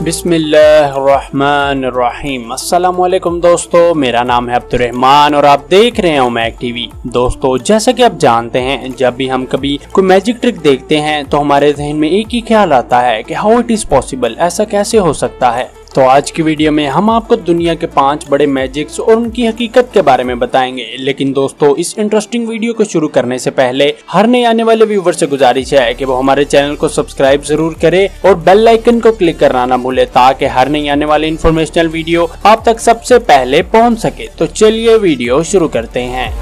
बिस्मिल्लाहिर्रहमानिर्रहीम। अस्सलामुअलैकुम दोस्तों, मेरा नाम है अब्दुर्रहमान और आप देख रहे हैं ओमैग टीवी। दोस्तों, जैसा कि आप जानते हैं, जब भी हम कभी कोई मैजिक ट्रिक देखते हैं तो हमारे जहन में एक ही ख्याल आता है कि हाउ इट इज पॉसिबल, ऐसा कैसे हो सकता है। तो आज की वीडियो में हम आपको दुनिया के 5 बड़े मैजिक्स और उनकी हकीकत के बारे में बताएंगे। लेकिन दोस्तों, इस इंटरेस्टिंग वीडियो को शुरू करने से पहले हर नए आने वाले व्यूवर से गुजारिश है कि वो हमारे चैनल को सब्सक्राइब जरूर करे और बेल आइकन को क्लिक करना ना भूले, ताकि हर नई आने वाली इंफॉर्मेशनल वीडियो आप तक सबसे पहले पहुंच सके। तो चलिए वीडियो शुरू करते हैं।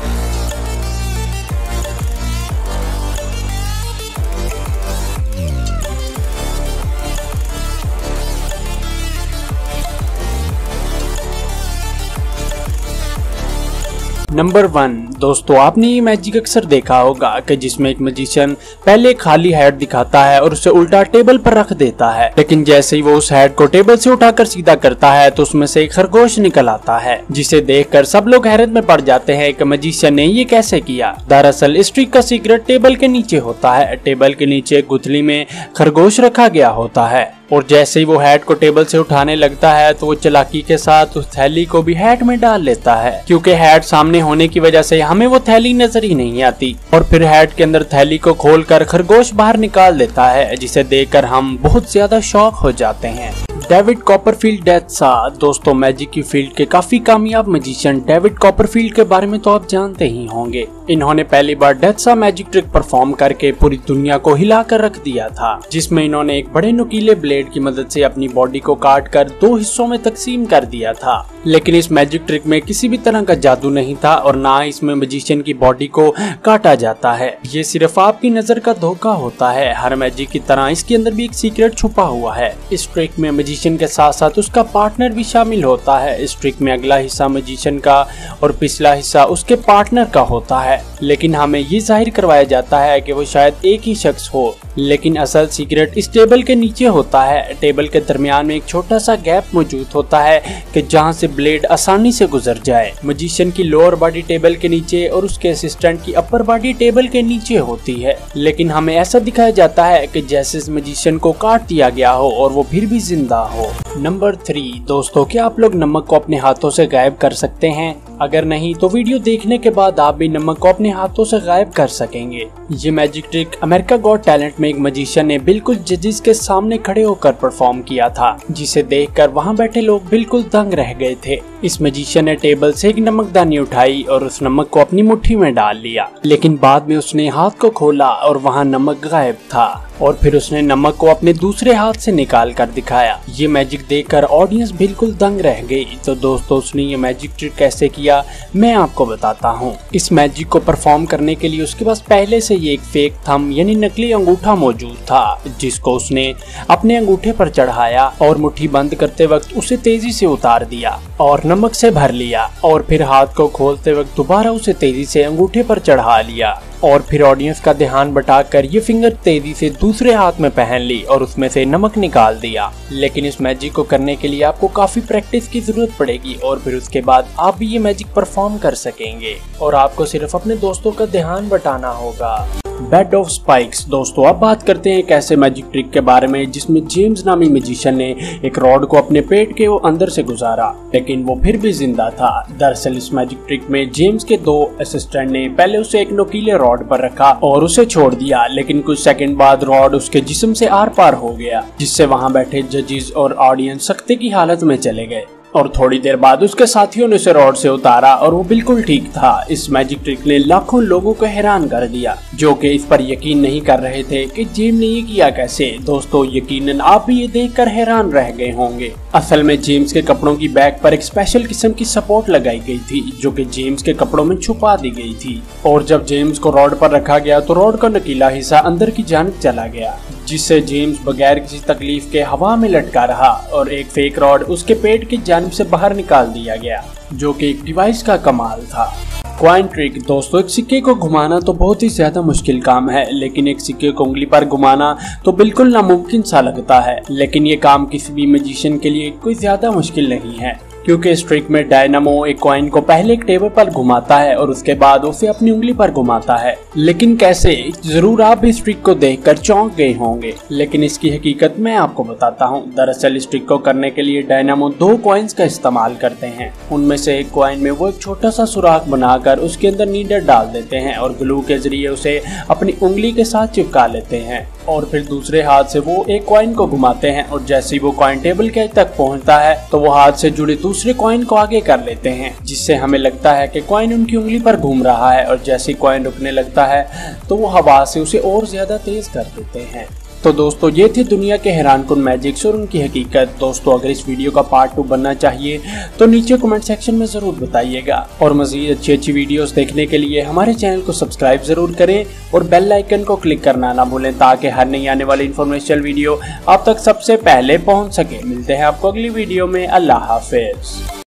नंबर 1 दोस्तों, आपने ये मैजिक अक्सर देखा होगा कि जिसमें एक मैजिशियन पहले खाली हैड दिखाता है और उसे उल्टा टेबल पर रख देता है, लेकिन जैसे ही वो उस हैड को टेबल से उठाकर सीधा करता है तो उसमें से एक खरगोश निकल आता है, जिसे देखकर सब लोग हैरत में पड़ जाते हैं कि मैजिशियन ने ये कैसे किया। दरअसल इस ट्रिक का सीक्रेट टेबल के नीचे होता है। टेबल के नीचे एक गुथली में खरगोश रखा गया होता है और जैसे ही वो हैट को टेबल से उठाने लगता है तो वो चालाकी के साथ उस थैली को भी हैट में डाल लेता है, क्योंकि हैट सामने होने की वजह से हमें वो थैली नजर ही नहीं आती। और फिर हैट के अंदर थैली को खोलकर खरगोश बाहर निकाल देता है, जिसे देखकर हम बहुत ज्यादा शॉक हो जाते हैं। डेविड कॉपरफील्ड डेथसा। दोस्तों, मैजिक की फील्ड के काफी कामयाब मैजिशियन डेविड कॉपरफील्ड के बारे में तो आप जानते ही होंगे। इन्होंने पहली बार डेथसा मैजिक ट्रिक परफॉर्म करके पूरी दुनिया को हिला कर रख दिया था, जिसमें इन्होंने एक बड़े नुकीले ब्लेड की मदद से अपनी बॉडी को काट कर 2 हिस्सों में तकसीम कर दिया था। लेकिन इस मैजिक ट्रिक में किसी भी तरह का जादू नहीं था और ना इसमें मैजिशियन की बॉडी को काटा जाता है। ये सिर्फ आपकी नजर का धोखा होता है। हर मैजिक की तरह इसके अंदर भी एक सीक्रेट छुपा हुआ है। इस ट्रिक में मैजिशियन के साथ साथ उसका पार्टनर भी शामिल होता है। इस ट्रिक में अगला हिस्सा मैजिशियन का और पिछला हिस्सा उसके पार्टनर का होता है, लेकिन हमें ये जाहिर करवाया जाता है कि वो शायद एक ही शख्स हो। लेकिन असल सीक्रेट इस टेबल के नीचे होता है। टेबल के दरमियान में एक छोटा सा गैप मौजूद होता है कि जहां से ब्लेड आसानी से गुजर जाए। मैजिशियन की लोअर बॉडी टेबल के नीचे और उसके असिस्टेंट की अपर बॉडी टेबल के नीचे होती है, लेकिन हमें ऐसा दिखाया जाता है कि जैसे मैजिशियन को काट दिया गया हो और वो फिर भी जिंदा हो। नंबर 3 दोस्तों, क्या आप लोग नमक को अपने हाथों से गायब कर सकते हैं? अगर नहीं तो वीडियो देखने के बाद आप भी नमक को अपने हाथों से गायब कर सकेंगे। ये magic trick America got talent में एक मैजिशियन ने बिल्कुल जजेस के सामने खड़े होकर परफॉर्म किया था, जिसे देखकर वहां बैठे लोग बिल्कुल दंग रह गए थे। इस मैजिशियन ने टेबल से एक नमकदानी उठाई और उस नमक को अपनी मुट्ठी में डाल लिया, लेकिन बाद में उसने हाथ को खोला और वहाँ नमक गायब था और फिर उसने नमक को अपने दूसरे हाथ से निकाल कर दिखाया। ये मैजिक देखकर ऑडियंस बिल्कुल दंग रह गई। तो दोस्तों, उसने ये मैजिक ट्रिक कैसे किया मैं आपको बताता हूँ। इस मैजिक को परफॉर्म करने के लिए उसके पास पहले से ये एक फेक थंब यानी नकली अंगूठा मौजूद था, जिसको उसने अपने अंगूठे पर चढ़ाया और मुट्ठी बंद करते वक्त उसे तेजी से उतार दिया और नमक से भर लिया और फिर हाथ को खोलते वक्त दोबारा उसे तेजी से अंगूठे पर चढ़ा लिया और फिर ऑडियंस का ध्यान बटाकर ये फिंगर तेजी से दूसरे हाथ में पहन ली और उसमें से नमक निकाल दिया। लेकिन इस मैजिक को करने के लिए आपको काफी प्रैक्टिस की जरूरत पड़ेगी और फिर उसके बाद आप भी ये मैजिक परफॉर्म कर सकेंगे और आपको सिर्फ अपने दोस्तों का ध्यान बटाना होगा। Bed of spikes. दोस्तों, अब बात करते हैं एक ऐसे मैजिक ट्रिक के बारे में जिसमें जेम्स नामी मैजिशियन ने एक रॉड को अपने पेट के अंदर से गुजारा, लेकिन वो फिर भी जिंदा था। दरअसल इस मैजिक ट्रिक में जेम्स के 2 असिस्टेंट ने पहले उसे एक नुकीले रॉड पर रखा और उसे छोड़ दिया, लेकिन कुछ सेकंड बाद रॉड उसके जिस्म से आर पार हो गया, जिससे वहां बैठे जजेस और ऑडियंस सख्ते की हालत में चले गए और थोड़ी देर बाद उसके साथियों ने उसे रॉड से उतारा और वो बिल्कुल ठीक था। इस मैजिक ट्रिक ने लाखों लोगों को हैरान कर दिया, जो कि इस पर यकीन नहीं कर रहे थे कि जेम्स ने ये किया कैसे। दोस्तों, यकीनन आप भी ये देखकर हैरान रह गए होंगे। असल में जेम्स के कपड़ों की बैक पर एक स्पेशल किस्म की सपोर्ट लगाई गई थी, जो कि जेम्स के कपड़ों में छुपा दी गई थी और जब जेम्स को रॉड पर रखा गया तो रॉड का नुकीला हिस्सा अंदर की जानिब चला गया, जिससे जेम्स बगैर किसी तकलीफ के हवा में लटका रहा और एक फेक रॉड उसके पेट की जानिब से बाहर निकाल दिया गया, जो कि एक डिवाइस का कमाल था। Coin trick. दोस्तों, एक सिक्के को घुमाना तो बहुत ही ज्यादा मुश्किल काम है, लेकिन एक सिक्के को उंगली पर घुमाना तो बिल्कुल नामुमकिन सा लगता है। लेकिन ये काम किसी भी मैजिशियन के लिए कोई ज्यादा मुश्किल नहीं है, क्योंकि इस ट्रिक में डायनामो एक कॉइन को पहले एक टेबल पर घुमाता है और उसके बाद उसे अपनी उंगली पर घुमाता है। लेकिन कैसे? जरूर आप इस ट्रिक को देखकर चौंक गए होंगे, लेकिन इसकी हकीकत मैं आपको बताता हूँ। दरअसल इस ट्रिक को करने के लिए डायनामो 2 कॉइन्स का इस्तेमाल करते हैं। उनमें से एक कॉइन में वो एक छोटा सा सुराख बनाकर उसके अंदर नीडल डाल देते हैं और ग्लू के जरिए उसे अपनी उंगली के साथ चिपका लेते हैं और फिर दूसरे हाथ से वो एक कॉइन को घुमाते हैं और जैसे ही वो कॉइन टेबल के तक पहुंचता है तो वो हाथ से जुड़े दूसरे कॉइन को आगे कर लेते हैं, जिससे हमें लगता है कि कॉइन उनकी उंगली पर घूम रहा है और जैसे ही कॉइन रुकने लगता है तो वो हवा से उसे और ज्यादा तेज कर देते हैं। तो दोस्तों ये थी दुनिया के हैरानकुन मैजिक्स और उनकी हकीकत। दोस्तों अगर इस वीडियो का पार्ट 2 बनना चाहिए तो नीचे कमेंट सेक्शन में जरूर बताइएगा और मजीद अच्छी वीडियोस देखने के लिए हमारे चैनल को सब्सक्राइब जरूर करें और बेल आइकन को क्लिक करना ना भूलें ताकि हर नई आने वाली इन्फॉर्मेशनल वीडियो आप तक सबसे पहले पहुंच सके। मिलते हैं आपको अगली वीडियो में। अल्लाह हाफिज।